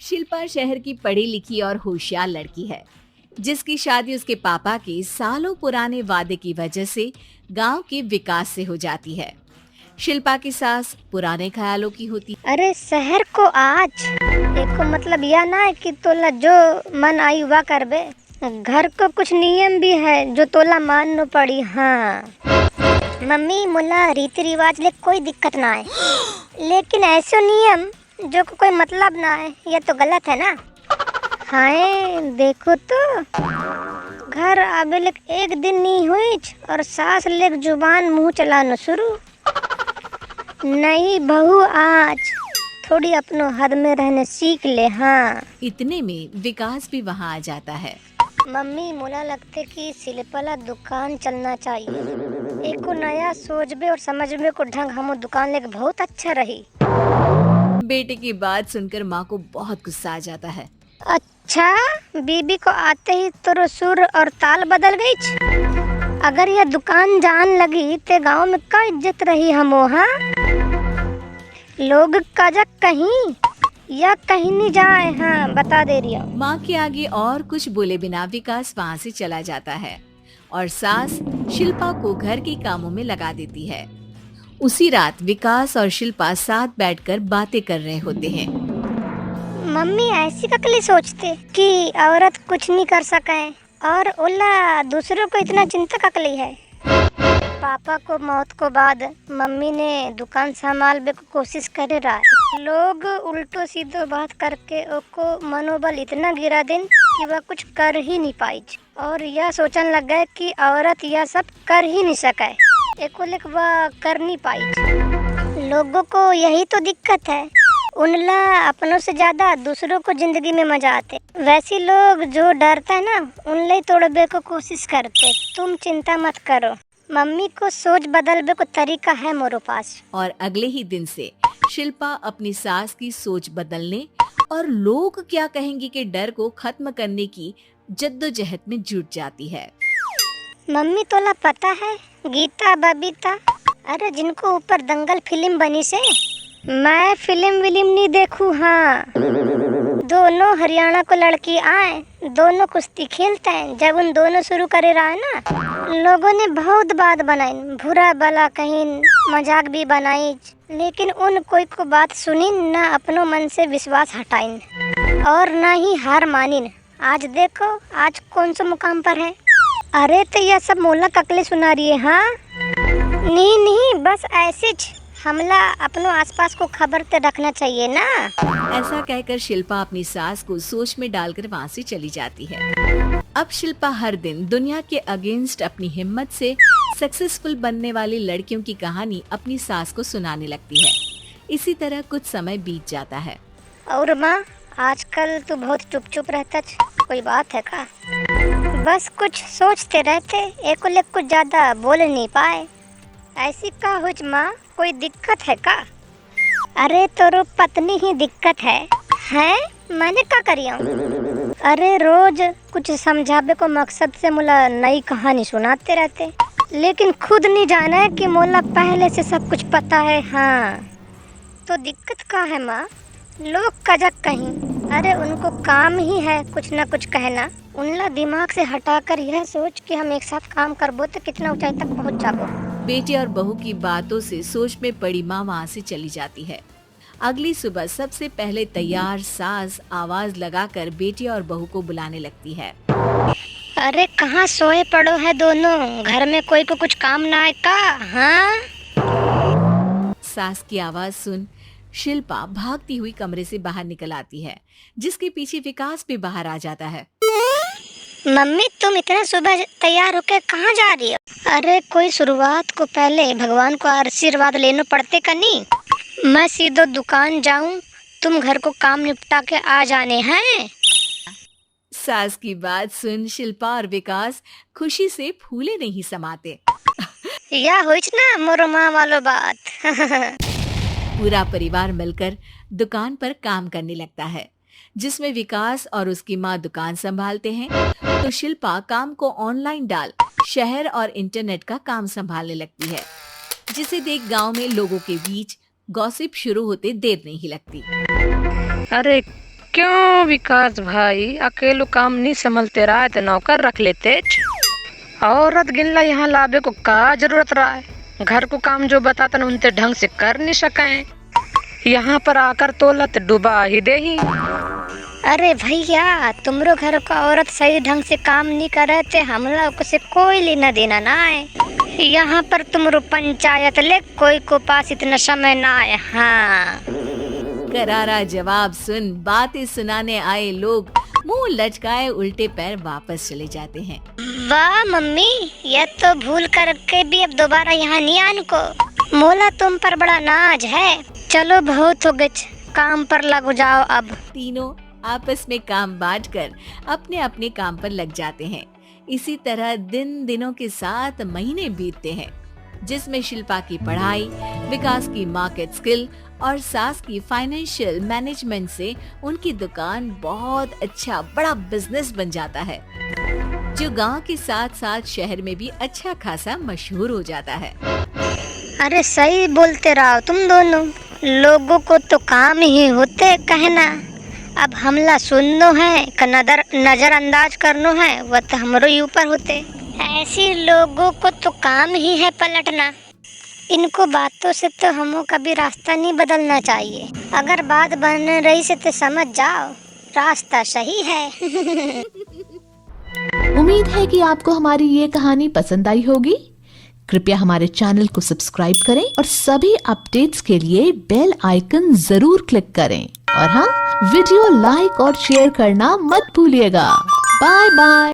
शिल्पा शहर की पढ़ी लिखी और होशियार लड़की है, जिसकी शादी उसके पापा के सालों पुराने वादे की वजह से गांव के विकास से हो जाती है। शिल्पा की सास पुराने ख्यालों की होती। अरे शहर को आज एको मतलब यह ना है कि तोला जो मन आई वह करबे। घर को कुछ नियम भी है जो तोला मानना पड़ी। हाँ मम्मी मुला रीति रिवाज ले कोई दिक्कत ना है, लेकिन ऐसे नियम जो को कोई मतलब ना है ये तो गलत है ना। हाय देखो तो घर आबे ले एक दिन नहीं हुई और सास ले जुबान मुंह चलाना शुरू। नहीं बहू आज थोड़ी अपनो हद में रहने सीख ले। हाँ इतने में विकास भी वहां आ जाता है। मम्मी मुला लगते कि शिल्पला दुकान चलना चाहिए। एको नया सोचबे और समझबे को ढंग हम दुकान लेके बहुत अच्छा रही। बेटे की बात सुनकर माँ को बहुत गुस्सा आ जाता है। अच्छा बीबी को आते ही तोरो सुर और ताल बदल गई। अगर यह दुकान जान लगी ते गांव में का इज्जत रही हमो। हाँ लोग काजा कहीं या कहीं नहीं जाए। हाँ बता दे रही हूँ। माँ के आगे और कुछ बोले बिना विकास वहाँ से चला जाता है और सास शिल्पा को घर के कामों में लगा देती है। उसी रात विकास और शिल्पा साथ बैठकर बातें कर रहे होते हैं। मम्मी ऐसी ककली सोचते कि औरत कुछ नहीं कर सके और ओला दूसरों को इतना चिंता ककली है। पापा को मौत को बाद मम्मी ने दुकान संभालने की कोशिश करे रहा। लोग उल्टो सीधो बात करके ओको मनोबल इतना गिरा दें कि वह कुछ कर ही नहीं पाई और यह सोचने लग गए कि औरत यह सब कर ही नहीं सके। एको लेक वह कर नहीं पाई। लोगों को यही तो दिक्कत है, उनला अपनों से ज्यादा दूसरों को जिंदगी में मजा आते। वैसे लोग जो डरता है ना उनले तोड़बे को कोशिश करते। तुम चिंता मत करो, मम्मी को सोच बदलने को तरीका है मोरे पास। और अगले ही दिन से शिल्पा अपनी सास की सोच बदलने और लोग क्या कहेंगे के डर को खत्म करने की जद्दोजहद में जुट जाती है। मम्मी तोला पता है गीता बबीता, अरे जिनको ऊपर दंगल फिल्म बनी से। मैं फिल्म विल्म नहीं देखूं। हाँ दोनों हरियाणा को लड़की आए, दोनों कुश्ती खेलते हैं। जब उन दोनों शुरू करे रहा है ना, लोगों ने बहुत बात बनाई, बुरा भला कहीं मजाक भी बनाई, लेकिन उन कोई को बात सुनी ना, अपनों मन से विश्वास हटाइन और ना ही हार मानिन। आज देखो आज कौन सा मुकाम पर है। अरे तो यह सब मोला ककले सुना रही है। हाँ नहीं नहीं बस ऐसे हमला अपनों आसपास को खबर तो रखना चाहिए ना। ऐसा कहकर शिल्पा अपनी सास को सोच में डालकर वहाँ से चली जाती है। अब शिल्पा हर दिन दुनिया के अगेंस्ट अपनी हिम्मत से सक्सेसफुल बनने वाली लड़कियों की कहानी अपनी सास को सुनाने लगती है। इसी तरह कुछ समय बीत जाता है। और माँ आजकल तू बहुत चुप चुप रहता, कोई बात है का? बस कुछ सोचते रहते, एक को कुछ ज्यादा बोल नहीं पाए। ऐसी का हुई माँ, कोई दिक्कत है का? अरे तोरो पत्नी ही दिक्कत है मैंने क्या करिया? अरे रोज कुछ समझावे को मकसद से मुला नई कहानी सुनाते रहते, लेकिन खुद नहीं जाना है कि मोला पहले से सब कुछ पता है। हाँ तो दिक्कत का है माँ? लोग कजक कहीं, अरे उनको काम ही है कुछ ना कुछ कहना। उनला दिमाग से हटाकर यह सोच कि हम एक साथ काम करबो तो कितना ऊंचाई तक पहुँच जाबो। बेटे और बहू की बातों से सोच में पड़ी माँ वहाँ से चली जाती है। अगली सुबह सबसे पहले तैयार सास आवाज लगाकर बेटी और बहू को बुलाने लगती है। अरे कहाँ सोए पड़ो है दोनों, घर में कोई को कुछ काम ना है का? हाँ सास की आवाज सुन शिल्पा भागती हुई कमरे से बाहर निकल आती है, जिसके पीछे विकास भी बाहर आ जाता है। मम्मी तुम इतना सुबह तैयार होकर कहाँ जा रही हो? अरे कोई शुरुआत को पहले भगवान को आशीर्वाद लेने पड़ते का नहीं? मैं सीधो दुकान जाऊं, तुम घर को काम निपटा के आ जाने हैं। सास की बात सुन शिल्पा और विकास खुशी से फूले नहीं समाते। या हुई ना मोरो माँ वालो बात। पूरा परिवार मिलकर दुकान पर काम करने लगता है, जिसमें विकास और उसकी माँ दुकान संभालते हैं, तो शिल्पा काम को ऑनलाइन डाल शहर और इंटरनेट का काम संभालने लगती है, जिसे देख गांव में लोगों के बीच गॉसिप शुरू होते देर नहीं लगती। अरे क्यों विकास भाई, अकेलो काम नहीं संभलते रहा है तो नौकर रख लेते। औरत गिनला यहाँ लाभे को का जरूरत रहा है। घर को काम जो बताते न उनते ढंग से कर नहीं सके, यहाँ पर आकर तोलत डुबा ही दे ही। अरे भैया, तुमरो घर का औरत सही ढंग से काम नहीं करे थे हम लोग से कोई लेना देना ना है। यहाँ पर तुमरो पंचायत ले कोई को पास इतना समय ना है। हाँ, करारा जवाब सुन बातें सुनाने आए लोग मुंह लटकाए उल्टे पैर वापस चले जाते हैं। वाह मम्मी, यह तो भूल करके भी अब दोबारा यहाँ नहीं आने को। मोला तुम पर बड़ा नाज है। चलो बहुत हो गए, काम पर लग जाओ अब। तीनों आपस में काम बांटकर अपने अपने काम पर लग जाते हैं। इसी तरह दिनों के साथ महीने बीतते हैं, जिसमें शिल्पा की पढ़ाई, विकास की मार्केट स्किल और सास की फाइनेंशियल मैनेजमेंट से उनकी दुकान बहुत अच्छा बड़ा बिजनेस बन जाता है, जो गांव के साथ साथ शहर में भी अच्छा खासा मशहूर हो जाता है। अरे सही बोलते रहो तुम दोनों। लोगों को तो काम ही होते कहना, अब हमला सुननो है का नजरअंदाज करनो है, वह तो हमरो ही ऊपर होते। ऐसी लोगों को तो काम ही है पलटना। इनको बातों से तो हमों का भी रास्ता नहीं बदलना चाहिए। अगर बात बन रही से तो समझ जाओ रास्ता सही है। उम्मीद है कि आपको हमारी ये कहानी पसंद आई होगी। कृपया हमारे चैनल को सब्सक्राइब करें और सभी अपडेट्स के लिए बेल आइकन जरूर क्लिक करें। और हाँ, वीडियो लाइक और शेयर करना मत भूलिएगा। Bye bye.